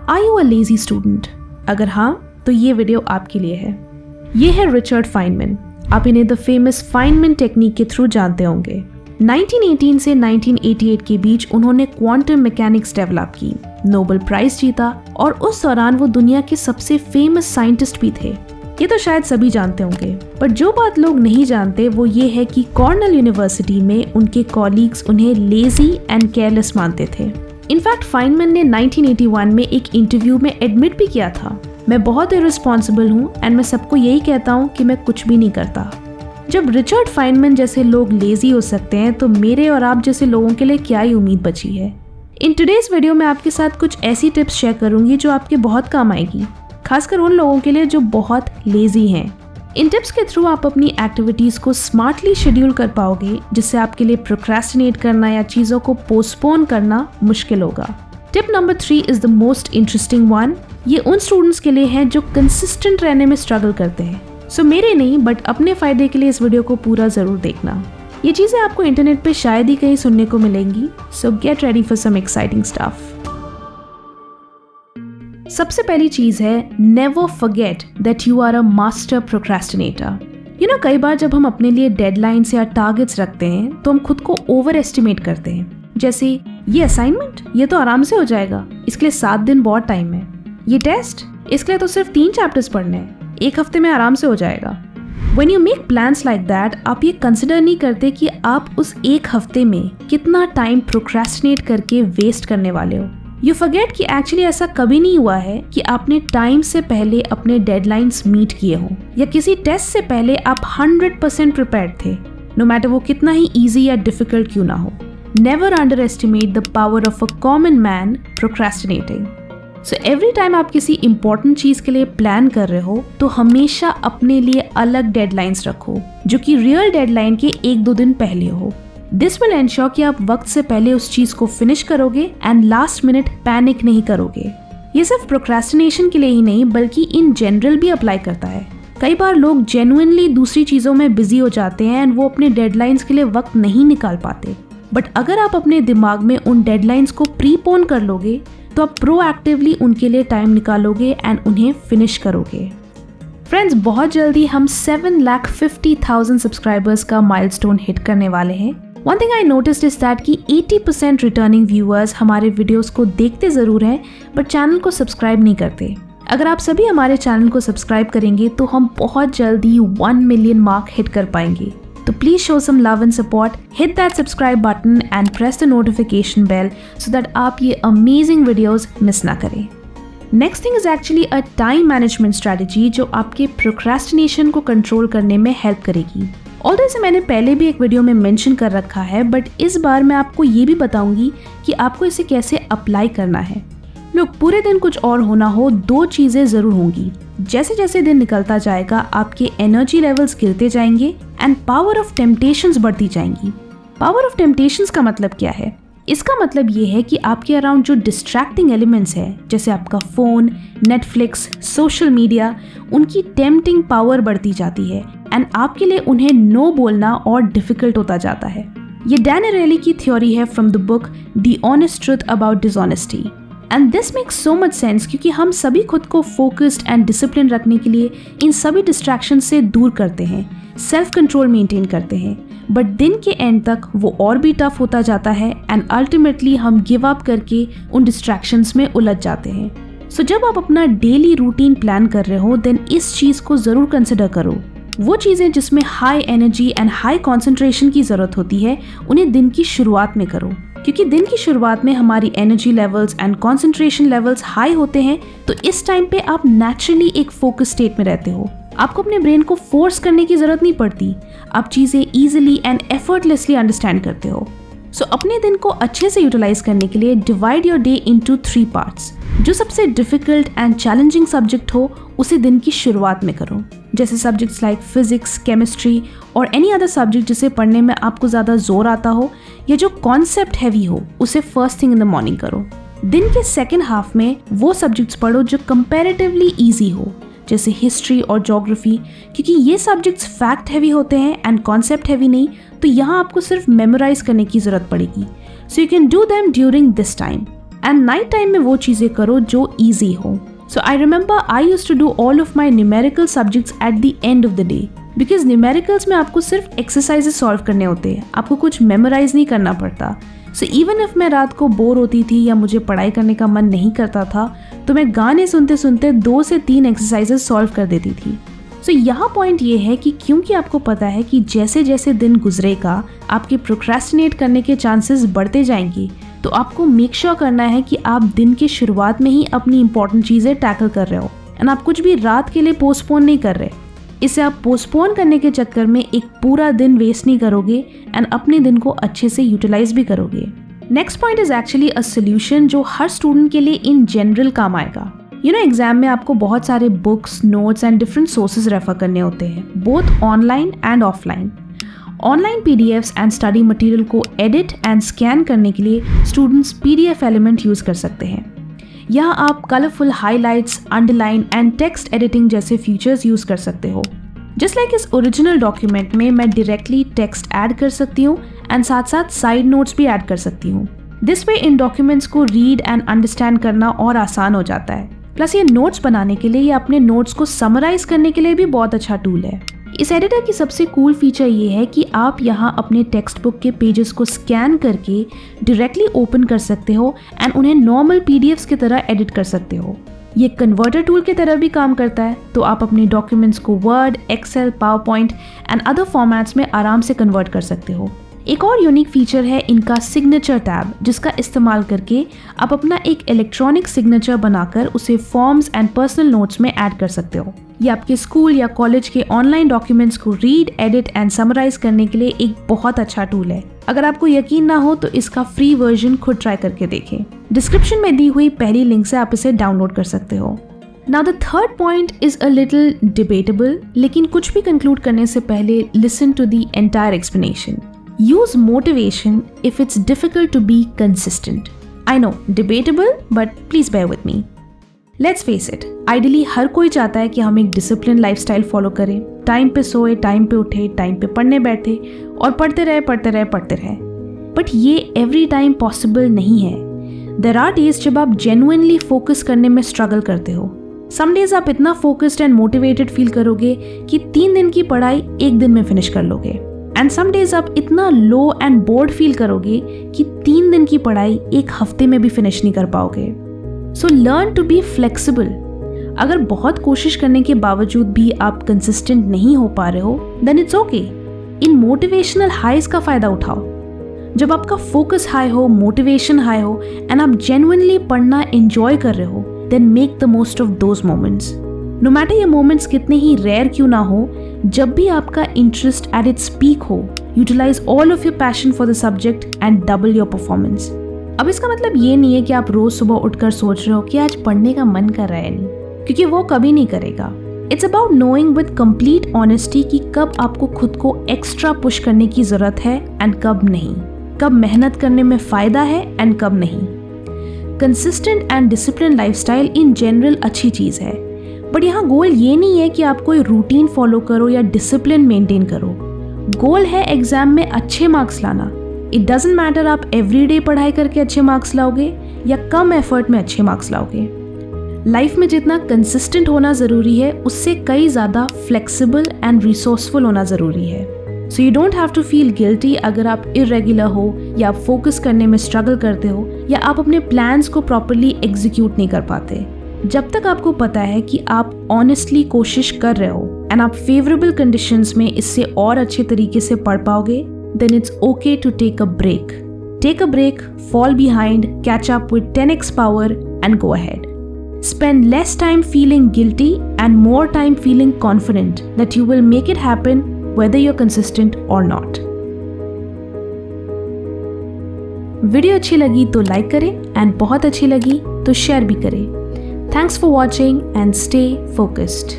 Are you a lazy student? अगर हाँ तो ये वीडियो आपके लिए है। ये है रिचर्ड फाइनमैन। आप इन्हें द फेमस फाइनमैन टेक्निक के थ्रू जानते होंगे। 1918 से 1988 के बीच उन्होंने क्वांटम मैकेनिक्स डेवलप की, नोबेल प्राइज जीता और उस दौरान वो दुनिया के सबसे फेमस साइंटिस्ट भी थे। ये तो शायद सभी जानते होंगे, पर जो बात लोग नहीं जानते वो ये है कि कॉर्नेल यूनिवर्सिटी में उनके कॉलीग्स उन्हें लेजी एंड केयरलेस मानते थे। इनफैक्ट फाइनमैन ने 1981 में एक इंटरव्यू में एडमिट भी किया था, मैं बहुत इररिस्पॉन्सिबल हूँ एंड मैं सबको यही कहता हूँ कि मैं कुछ भी नहीं करता। जब रिचर्ड फाइनमैन जैसे लोग लेजी हो सकते हैं तो मेरे और आप जैसे लोगों के लिए क्या ही उम्मीद बची है। इन टुडेज वीडियो में आपके साथ कुछ ऐसी टिप्स शेयर करूंगी जो आपके बहुत काम आएगी, खासकर उन लोगों के लिए जो बहुत लेजी हैं। इन टिप्स के थ्रू आप अपनी एक्टिविटीज को स्मार्टली शेड्यूल कर पाओगे, जिससे आपके लिए प्रोक्रेस्टिनेट करना या चीजों को पोस्टपोन करना मुश्किल होगा। Tip number 3 is the most interesting one. ये उन स्टूडेंट्स के लिए है जो कंसिस्टेंट रहने में स्ट्रगल करते हैं। सो मेरे नहीं बट अपने फायदे के लिए इस वीडियो को पूरा जरूर देखना। ये चीजें आपको इंटरनेट पे शायद ही कहीं सुनने को मिलेंगी, so get ready for some exciting stuff. सबसे पहली चीज है, never forget that you are a master procrastinator. कई बार जब हम अपने लिए डेडलाइंस या टारगेट्स रखते हैं तो हम खुद को ओवर एस्टिमेट करते हैं। जैसे ये असाइनमेंट, ये तो आराम से हो जाएगा, इसके लिए 7 दिन बहुत टाइम है। ये टेस्ट, इसके लिए तो सिर्फ 3 चैप्टर्स पढ़ने हैं, 1 हफ्ते में आराम से हो जाएगा। When you make plans like that, आप ये कंसिडर नहीं करते कि आप उस 1 हफ्ते में कितना टाइम प्रोक्रेस्टिनेट करके वेस्ट करने वाले हो। यू फॉरगेट कि एक्चुअली ऐसा कभी नहीं हुआ है कि आपने टाइम से पहले अपने डेडलाइंस मीट किए हों, या किसी टेस्ट से पहले आप 100% प्रिपेयर्ड थे, नो मैटर वो कितना ही ईजी या डिफिकल्ट क्यों ना हो। Never under estimate the power of a common man procrastinating. So every time आप किसी इंपॉर्टेंट चीज के लिए प्लान कर रहे हो तो हमेशा अपने लिए अलग डेडलाइंस रखो, जो कि रियल डेडलाइन के 1-2 दिन पहले हो। दिस विल एंश्योर कि आप वक्त से पहले उस चीज को फिनिश करोगे एंड लास्ट मिनट पैनिक नहीं करोगे। ये सिर्फ प्रोक्रेस्टिनेशन के लिए ही नहीं बल्कि इन जनरल भी अप्लाई करता है। कई बार लोग जेन्युइनली दूसरी चीजों में बिजी हो जाते हैं एंड वो अपने डेडलाइंस के लिए वक्त नहीं निकाल पाते, बट अगर आप अपने दिमाग में उन डेडलाइंस को प्रीपोन कर लोगे तो आप प्रोएक्टिवली उनके लिए टाइम निकालोगे एंड उन्हें फिनिश करोगे। फ्रेंड्स, बहुत जल्दी हम 7,50,000 सब्सक्राइबर्स का माइलस्टोन हिट करने वाले हैं। One thing I noticed is that कि 80% रिटर्निंग व्यूअर्स हमारे वीडियोस को देखते जरूर हैं बट चैनल को सब्सक्राइब नहीं करते। अगर आप सभी हमारे चैनल को सब्सक्राइब करेंगे तो हम बहुत जल्दी 1 मिलियन मार्क हिट कर पाएंगे। तो please show some love and support, hit that subscribe button and press the notification bell so that आप ये amazing videos miss ना करें। Next thing is actually a time management strategy जो आपके procrastination को control करने में help करेगी। Although इसे मैंने पहले भी एक वीडियो में mention कर रखा है, but इस बार मैं आपको ये भी बताऊंगी कि आपको इसे कैसे apply करना है। लोग पूरे दिन कुछ और होना हो, 2 चीजें जरूर होंगी। जैसे जैसे दिन निकलता जाएगा आपके एनर्जी लेवल्स गिरते जाएंगे एंड पावर ऑफ टेम्पटेशंस बढ़ती जाएंगी। पावर ऑफ टेम्पटेशंस का मतलब क्या है? इसका मतलब ये है कि आपके अराउंड जो डिस्ट्रैक्टिंग एलिमेंट्स है, जैसे आपका फोन, नेटफ्लिक्स, सोशल मीडिया, उनकी टेम्पटिंग पावर बढ़ती जाती है एंड आपके लिए उन्हें नो बोलना और डिफिकल्ट होता जाता है। ये डैन अरेली की थ्योरी है from the book the honest truth about dishonesty. And this makes so much sense क्योंकि हम सभी खुद को फोकस्ड एंड डिसिप्लिन रखने के लिए इन सभी डिस्ट्रैक्शन से दूर करते हैं, सेल्फ कंट्रोल मेंटेन करते हैं, बट दिन के एंड तक वो और भी टफ होता जाता है एंड अल्टीमेटली हम गिव अप करके उन डिस्ट्रैक्शंस में उलझ जाते हैं। सो जब आप अपना डेली रूटीन प्लान कर रहे हो देन इस चीज़ को ज़रूर कंसिडर करो। वो चीज़ें जिसमें high energy and high concentration की ज़रूरत होती है उन्हें दिन की शुरुआत में करो, क्योंकि दिन की शुरुआत में हमारी energy levels and concentration levels high होते हैं। तो इस टाइम पे आप नेचुरली एक फोकस स्टेट में रहते हो। आपको अपने ब्रेन को फोर्स करने की जरूरत नहीं पड़ती, आप चीजें इजीली एंड एफर्टलेसली अंडरस्टैंड करते हो। सो अपने दिन को अच्छे से यूटिलाइज करने के लिए divide your day into 3 parts. जो सबसे डिफिकल्ट एंड चैलेंजिंग सब्जेक्ट हो उसे दिन की शुरुआत में करो, जैसे सब्जेक्ट्स लाइक फिजिक्स, केमिस्ट्री और एनी अदर सब्जेक्ट जिसे पढ़ने में आपको ज़्यादा जोर आता हो या जो कॉन्सेप्ट हैवी हो उसे first thing in the morning करो। दिन के सेकेंड हाफ में वो सब्जेक्ट्स पढ़ो जो कंपैरेटिवली ईजी हो, जैसे हिस्ट्री और ज्योग्राफी, क्योंकि ये सब्जेक्ट्स फैक्ट हैवी होते हैं एंड कॉन्सेप्ट हैवी नहीं, तो यहाँ आपको सिर्फ मेमोराइज करने की ज़रूरत पड़ेगी। So you can do them during this time. And night time में वो चीज़ें करो जो ईजी हो. So I remember I used to do all of my numerical subjects at the end of the day, because numericals में आपको सिर्फ एक्सरसाइजेस सॉल्व करने होते हैं, आपको कुछ मेमोराइज नहीं करना पड़ता. सो इवन इफ मैं रात को बोर होती थी या मुझे पढ़ाई करने का मन नहीं करता था, तो मैं गाने सुनते सुनते 2 से 3 एक्सरसाइजेस सॉल्व कर देती थी. सो यहाँ पॉइंट ये है कि क्योंकि आपको पता है कि जैसे जैसे दिन गुजरेगा आपके प्रोक्रेस्टिनेट करने के चांसेस बढ़ते जाएंगे, तो आपको मेक श्योर करना है कि आप दिन की शुरुआत में ही अपनी इंपॉर्टेंट चीज़ें टैकल कर रहे हो एंड आप कुछ भी रात के लिए पोस्टपोन नहीं कर रहे. इसे आप पोस्टपोन करने के चक्कर में एक पूरा दिन वेस्ट नहीं करोगे एंड अपने दिन को अच्छे से यूटिलाइज भी करोगे. Next point is actually a solution जो हर स्टूडेंट के लिए इन जनरल काम आएगा. एग्जाम में आपको बहुत सारे books, notes and different sources refer करने होते हैं, both online and offline. Online PDFs and study material को एडिट एंड स्कैन करने के लिए स्टूडेंट्स पीडीएफ एलिमेंट यूज कर सकते हैं. यहाँ आप colourful highlights, underline and text editing जैसे फीचर्स यूज कर सकते हो. जस्ट लाइक इस ओरिजिनल डॉक्यूमेंट में मैं डायरेक्टली टेक्स्ट ऐड कर सकती हूँ एंड साथ साथ साइड नोट्स भी ऐड कर सकती हूँ. दिस वे इन डॉक्यूमेंट्स को रीड एंड अंडरस्टैंड करना और आसान हो जाता है. प्लस ये नोट्स बनाने के लिए या अपने नोट्स को समराइज करने के लिए भी बहुत अच्छा टूल है. इस एडिटर की सबसे कूल फीचर ये है कि आप यहाँ अपने टेक्स्ट बुक के पेजेस को स्कैन करके डायरेक्टली ओपन कर सकते हो एंड उन्हें नॉर्मल पीडीएफ्स की तरह एडिट कर सकते हो. ये कन्वर्टर टूल की तरह भी काम करता है, तो आप अपने डॉक्यूमेंट्स को Word, Excel, PowerPoint and other formats में आराम से कन्वर्ट कर सकते हो. एक और यूनिक फीचर है इनका सिग्नेचर टैब, जिसका इस्तेमाल करके आप अपना एक इलेक्ट्रॉनिक सिग्नेचर बनाकर उसे फॉर्म्स एंड पर्सनल नोट्स में ऐड कर सकते हो. ये आपके स्कूल या कॉलेज के ऑनलाइन डॉक्यूमेंट्स को रीड, एडिट एंड समराइज करने के लिए एक बहुत अच्छा टूल है. अगर आपको यकीन ना हो तो इसका फ्री वर्जन खुद ट्राई करके देखें. डिस्क्रिप्शन में दी हुई पहली लिंक से आप इसे डाउनलोड कर सकते हो. Now the third point is a little debatable, लेकिन कुछ भी कंक्लूड करने से पहले listen to the entire explanation. Use motivation if it's difficult to be consistent. I know, debatable, but please bear with me. Let's face it, ideally हर कोई चाहता है कि हम एक disciplined lifestyle follow करें, टाइम पे सोए, टाइम पे उठे, टाइम पे पढ़ने बैठे और पढ़ते रहे. But ये every time possible नहीं है. There are days जब आप genuinely focus करने में struggle करते हो. Some days आप इतना focused and motivated feel करोगे कि 3 दिन की पढ़ाई 1 दिन में finish कर लोगे. एंड सम डेज आप इतना लो एंड बोर्ड फील करोगे कि 3 दिन की पढ़ाई 1 हफ्ते में भी फिनिश नहीं कर पाओगे. So learn to be flexible. अगर बहुत कोशिश करने के बावजूद भी आप कंसिस्टेंट नहीं हो पा रहे हो, देन इट्स ओके. इन मोटिवेशनल हाइज का फायदा उठाओ. जब आपका फोकस हाई हो, मोटिवेशन हाई हो एंड आप जेन्युइनली पढ़ना एंजॉय कर रहे हो, then make the most of those moments. No matter ये मोमेंट्स कितने ही रेयर क्यों ना हो, जब भी आपका इंटरेस्ट एट इट्स पीक हो, utilise all of your passion for the subject and double your performance. अब इसका मतलब ये नहीं है कि आप रोज सुबह उठकर सोच रहे हो कि आज पढ़ने का मन कर रहा है नहीं, क्योंकि वो कभी नहीं करेगा. It's about knowing with complete honesty कि कब आपको खुद को एक्स्ट्रा पुश करने की जरूरत है एंड कब नहीं, कब मेहनत करने में फायदा है एंड कब नहीं. Consistent and discipline lifestyle in general अच्छी चीज है, बट यहाँ गोल ये नहीं है कि आप कोई रूटीन फॉलो करो या डिसिप्लिन मेंटेन करो. गोल है एग्जाम में अच्छे मार्क्स लाना. इट डजंट मैटर आप एवरीडे पढ़ाई करके अच्छे मार्क्स लाओगे या कम एफर्ट में अच्छे मार्क्स लाओगे. लाइफ में जितना कंसिस्टेंट होना ज़रूरी है, उससे कई ज़्यादा फ्लेक्सिबल एंड रिसोर्सफुल होना ज़रूरी है. So you don't have to feel guilty अगर आप इरेगुलर हो या आप फोकस करने में स्ट्रगल करते हो या आप अपने प्लान्स को प्रॉपरली एग्जीक्यूट नहीं कर पाते. जब तक आपको पता है कि आप ऑनेस्टली कोशिश कर रहे हो एंड आप फेवरेबल कंडीशंस में इससे और अच्छे तरीके से पढ़ पाओगे, then it's okay to take a break. Take a break, fall behind, catch up with 10x power and go ahead. Spend less time feeling guilty and more time feeling confident that you will make it happen whether you're consistent or not. Video अच्छी लगी तो like करें and बहुत अच्छी लगी तो share भी करें. Thanks for watching and stay focused.